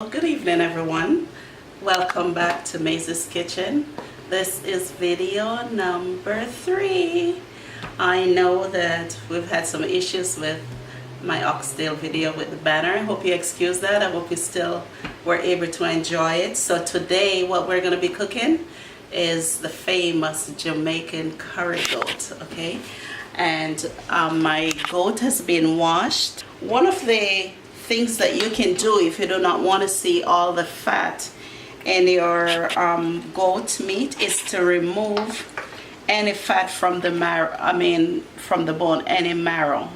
Good evening, everyone. Welcome back to Maisie's Kitchen. This is video number 3. I know that we've had some issues with my oxtail video with the banner. I hope you excuse that. I hope you still were able to enjoy it. So today what we're going to be cooking is the famous Jamaican curry goat, okay? And my goat has been washed. One of the things that you can do if you do not want to see all the fat in your goat meat is to remove any fat from the marrow, from the bone, any marrow,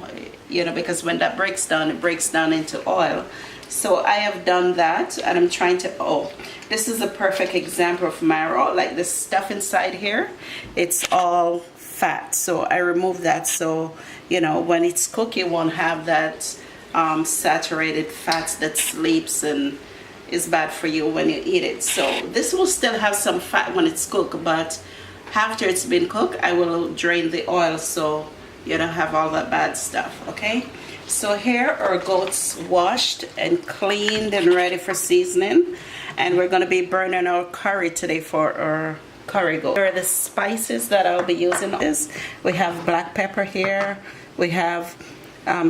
you know, because when that breaks down, it breaks down into oil. So I have done that, and I'm trying to, this is a perfect example of marrow. Like the stuff inside here, it's all fat, so I remove that, so you know when it's cooked you won't have that saturated fats that sleeps and is bad for you when you eat it. So this will still have some fat when it's cooked, but after it's been cooked I will drain the oil so you don't have all that bad stuff. Okay, so here our goats washed and cleaned and ready for seasoning, and we're going to be burning our curry today for our curry goat. Here are the spices that I'll be using. We have black pepper here, we have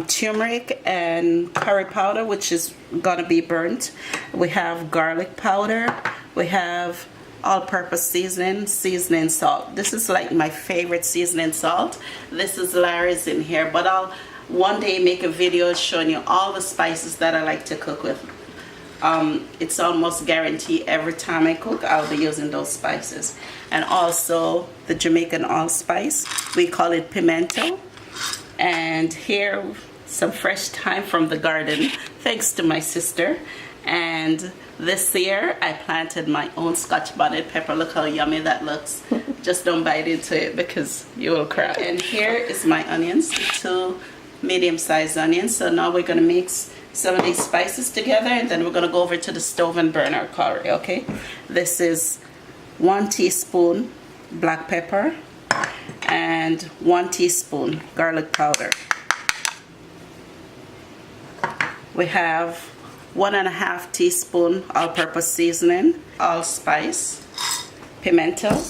turmeric and curry powder, which is gonna be burnt. We have garlic powder, we have all-purpose seasoning salt. This is like my favorite seasoning salt. This is LAWRY'S in here, but I'll one day make a video showing you all the spices that I like to cook with. It's almost guaranteed every time I cook I'll be using those spices. And also the Jamaican allspice, we call it pimento. And here some fresh thyme from the garden, thanks to my sister. And this year I planted my own Scotch bonnet pepper. Look how yummy that looks. Just don't bite into it because you will cry. And here is my onions, 2 medium-sized onions. So now we're going to mix some of these spices together, and then we're going to go over to the stove and burn our curry. Okay, this is 1 teaspoon black pepper and 1 teaspoon garlic powder. We have 1.5 teaspoon all-purpose seasoning, allspice, pimento,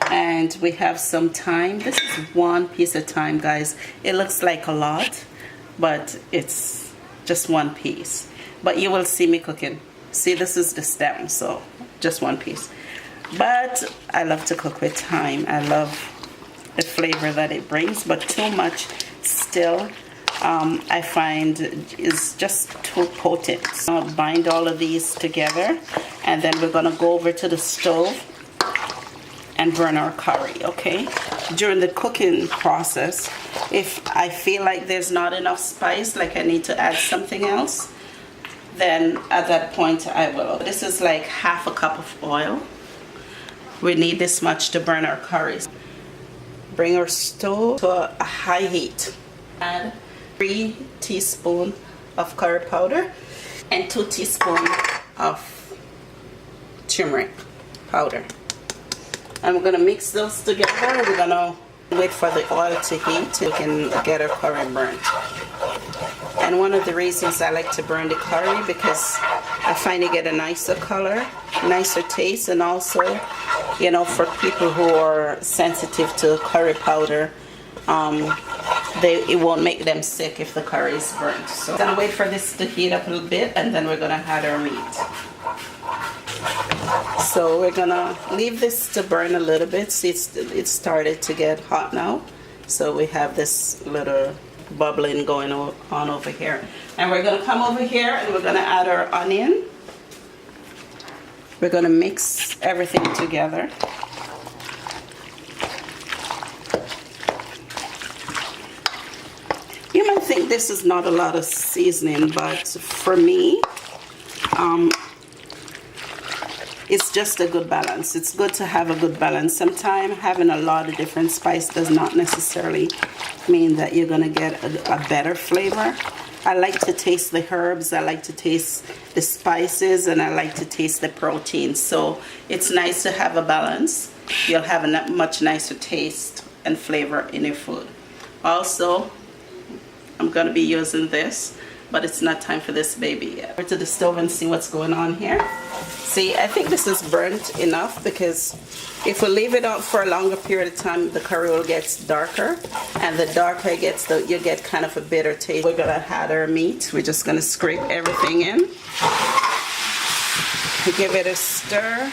and we have some thyme. This is 1 piece of thyme, guys. It looks like a lot, but it's just 1 piece. But you will see me cooking. See, this is the stem, so just 1 piece. But I love to cook with thyme. I love the flavor that it brings, but too much still I find is just too potent. So I'll bind all of these together, and then we're gonna go over to the stove and burn our curry. Okay, during the cooking process, if I feel like there's not enough spice, like I need to add something else, then at that point I will. This is like 1/2 cup of oil. We need this much to burn our curries. Bring our stove to a high heat. Add 3 teaspoons of curry powder and 2 teaspoons of turmeric powder. And we're gonna mix those together. We're gonna wait for the oil to heat so we can get our curry burnt. And one of the reasons I like to burn the curry, because I find you get a nicer color, nicer taste, and also, you know, for people who are sensitive to curry powder, it won't make them sick if the curry is burnt. So I'm gonna wait for this to heat up a little bit, and then we're gonna add our meat. So we're gonna leave this to burn a little bit. See, it's started to get hot now. So we have this little bubbling going on over here. And we're gonna come over here and we're gonna add our onion. We're gonna mix everything together. You might think this is not a lot of seasoning, but for me, it's just a good balance. It's good to have a good balance. Sometimes having a lot of different spice does not necessarily mean that you're gonna get a better flavor. I like to taste the herbs, I like to taste the spices, and I like to taste the protein. So it's nice to have a balance. You'll have a much nicer taste and flavor in your food. Also, I'm gonna be using this but it's not time for this baby yet. Go to the stove and see what's going on here. See, I think this is burnt enough, because if we leave it out for a longer period of time, the curry will get darker, and the darker it gets, you get kind of a bitter taste. We're gonna add our meat. We're just gonna scrape everything in, give it a stir,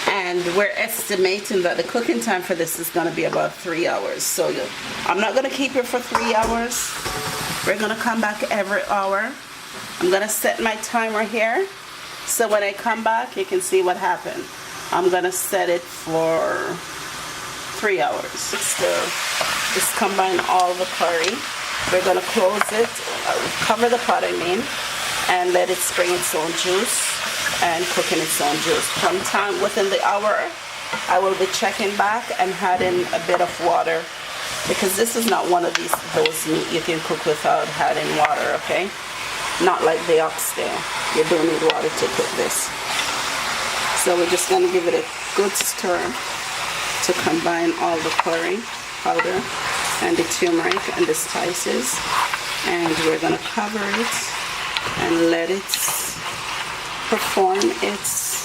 and we're estimating that the cooking time for this is gonna be about 3 hours. So I'm not gonna keep it for 3 hours. We're gonna come back every hour. I'm gonna set my timer here, so when I come back, you can see what happened. I'm gonna set it for 3 hours. Just combine all the curry. We're gonna close it, cover the pot, and let it spring its own juice and cook in its own juice. Sometime within the hour, I will be checking back and adding a bit of water, because this is not one of those meat you can cook without adding water, okay? Not like the oxtail. You don't need water to cook this. So we're just going to give it a good stir to combine all the curry powder and the turmeric and the spices. And we're going to cover it and let it perform its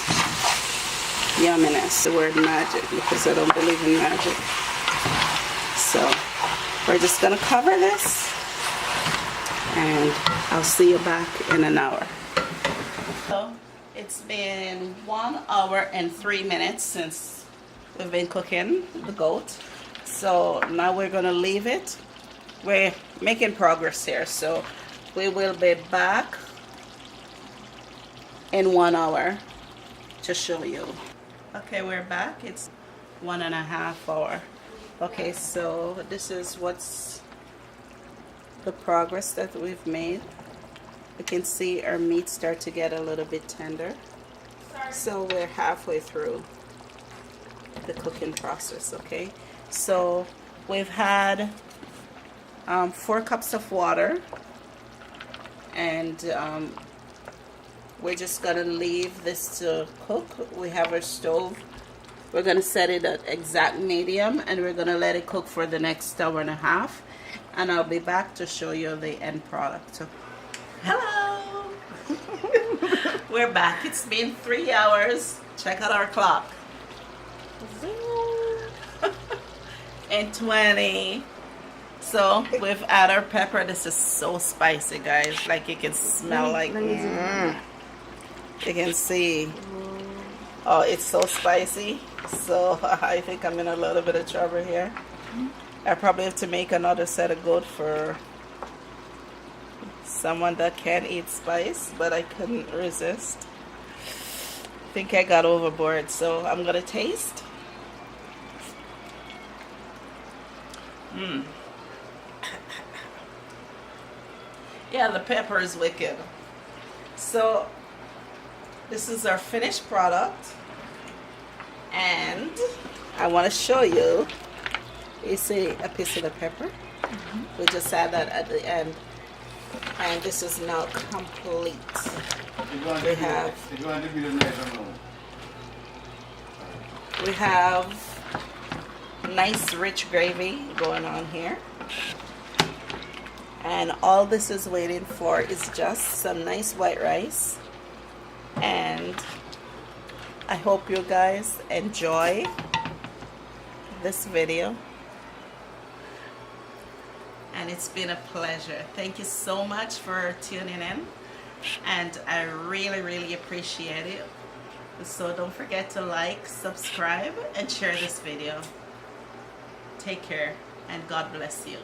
yumminess. The word magic, because I don't believe in magic. So we're just going to cover this, and I'll see you back in an hour. So it's been 1 hour and 3 minutes since we've been cooking the goat. So now we're going to leave it. We're making progress here, so we will be back in 1 hour to show you. Okay, we're back. It's 1.5 hours. Okay, so this is what's the progress that we've made. You can see our meat start to get a little bit tender. So we're halfway through the cooking process, okay? So we've had 4 cups of water, and we're just gonna leave this to cook. We have our stove. We're gonna set it at exact medium, and we're gonna let it cook for the next 1.5 hours. And I'll be back to show you the end product. Hello! We're back. It's been 3 hours. Check out our clock. And 20. So we've added our pepper. This is so spicy, guys. Like, you can smell like... You can see. Oh, it's so spicy. So I think I'm in a little bit of trouble here. I probably have to make another set of goat for someone that can't eat spice, but I couldn't resist. I think I got overboard, so I'm gonna taste. Yeah, the pepper is wicked. So this is our finished product, and I want to show you. You see a piece of the pepper? We just add that at the end, and this is now complete. We have nice rich gravy going on here, and all this is waiting for is just some nice white rice. And I hope you guys enjoy this video. And it's been a pleasure. Thank you so much for tuning in, and I really appreciate it. So don't forget to like, subscribe, and share this video. Take care, and God bless you.